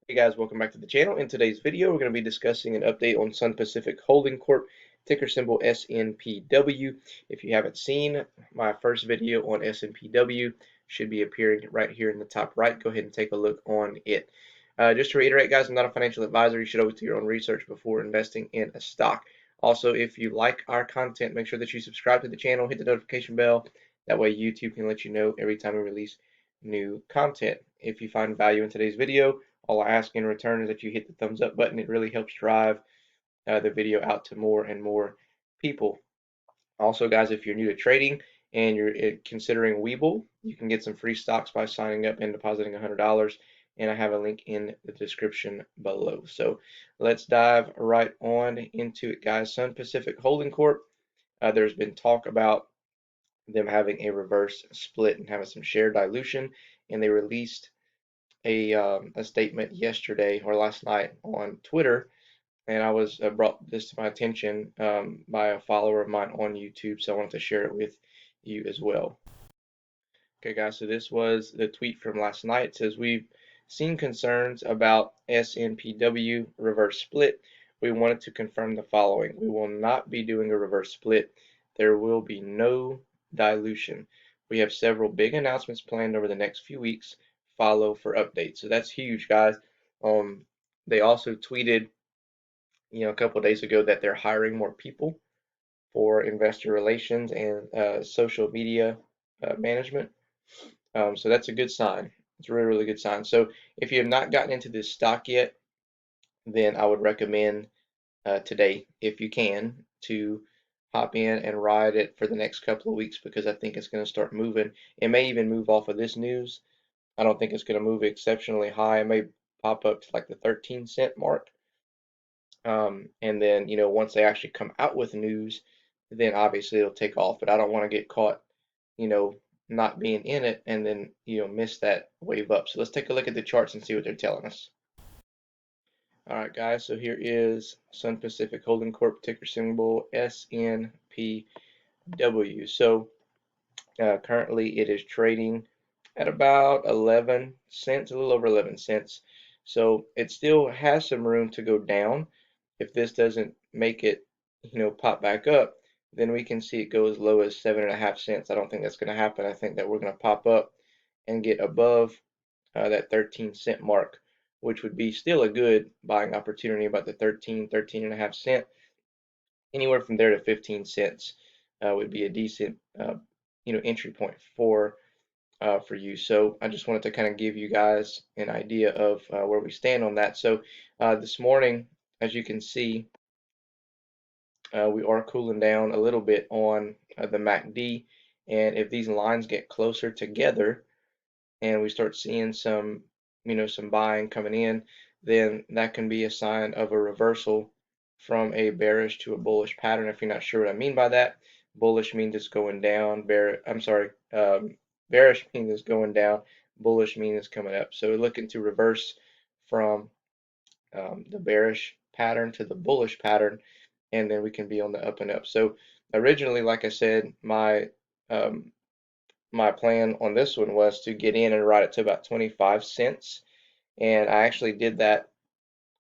Hey guys, welcome back to the channel. In today's video, we're going to be discussing an update on Sun Pacific Holding Corp, ticker symbol SNPW. If you haven't seen my first video on SNPW, should be appearing right here in the top right. Go ahead and take a look on it. Just to reiterate, guys, I'm not a financial advisor. You should always do your own research before investing in a stock. Also, if you like our content, make sure that you subscribe to the channel, hit the notification bell. That way YouTube can let you know every time we release new content. If you find value in today's video, all I ask in return is that you hit the thumbs up button. It really helps drive the video out to more and more people. Also, guys, if you're new to trading and you're considering Webull, you can get some free stocks by signing up and depositing $100. And I have a link in the description below. So let's dive right on into it, guys. Sun Pacific Holding Corp. There's been talk about them having a reverse split and having some share dilution, and they released a statement yesterday or last night on Twitter, and I was brought this to my attention by a follower of mine on YouTube, so I wanted to share it with you as well. Okay, guys, so this was the tweet from last night. It says, we've seen concerns about SNPW reverse split. We wanted to confirm the following. We will not be doing a reverse split. There will be no dilution. We have several big announcements planned over the next few weeks. Follow for updates. So that's huge, guys. They also tweeted, a couple of days ago that they're hiring more people for investor relations and social media management. So that's a good sign. It's a really, really good sign. So if you have not gotten into this stock yet, then I would recommend today, if you can, to hop in and ride it for the next couple of weeks because I think it's going to start moving. It may even move off of this news. I don't think it's going to move exceptionally high. It may pop up to like the 13-cent mark. And then, once they actually come out with news, then obviously it'll take off. But I don't want to get caught, you know, not being in it and then, miss that wave up. So let's take a look at the charts and see what they're telling us. All right, guys, so here is Sun Pacific Holding Corp, ticker symbol SNPW. So currently it is trading at about 11 cents, a little over 11 cents. So it still has some room to go down. If this doesn't make it, pop back up, then we can see it go as low as 7.5 cents. I don't think that's going to happen. I think that we're going to pop up and get above that 13-cent mark, which would be still a good buying opportunity, about the 13.5 cent. Anywhere from there to 15 cents would be a decent, entry point for you. So I just wanted to kind of give you guys an idea of where we stand on that. So this morning, as you can see, we are cooling down a little bit on the MACD. And if these lines get closer together and we start seeing some, some buying coming in, then that can be a sign of a reversal from a bearish to a bullish pattern. If you're not sure what I mean by that, bullish means it's going down. Bearish means it's going down. Bullish means it's coming up. So we're looking to reverse from the bearish pattern to the bullish pattern, and then we can be on the up and up. So originally, like I said, my plan on this one was to get in and ride it to about 25 cents, and I actually did that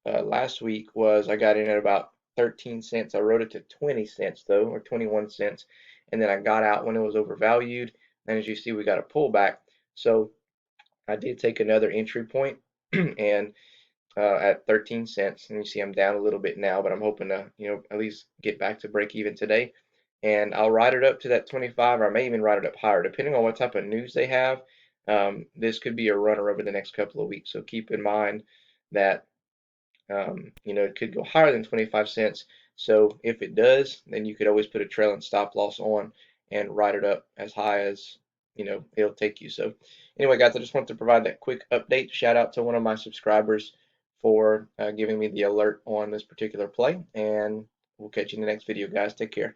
last week. I got in at about 13 cents. I rode it to 20 cents though, or 21 cents, and then I got out when it was overvalued. And as you see, we got a pullback. So I did take another entry point and at 13 cents, and you see I'm down a little bit now, but I'm hoping to, at least get back to break even today. And I'll ride it up to that 25, or I may even ride it up higher, depending on what type of news they have. This could be a runner over the next couple of weeks. So keep in mind that, it could go higher than 25 cents. So if it does, then you could always put a trailing stop loss on and ride it up as high as, it'll take you. So anyway, guys, I just wanted to provide that quick update. Shout out to one of my subscribers for giving me the alert on this particular play, and we'll catch you in the next video, guys. Take care.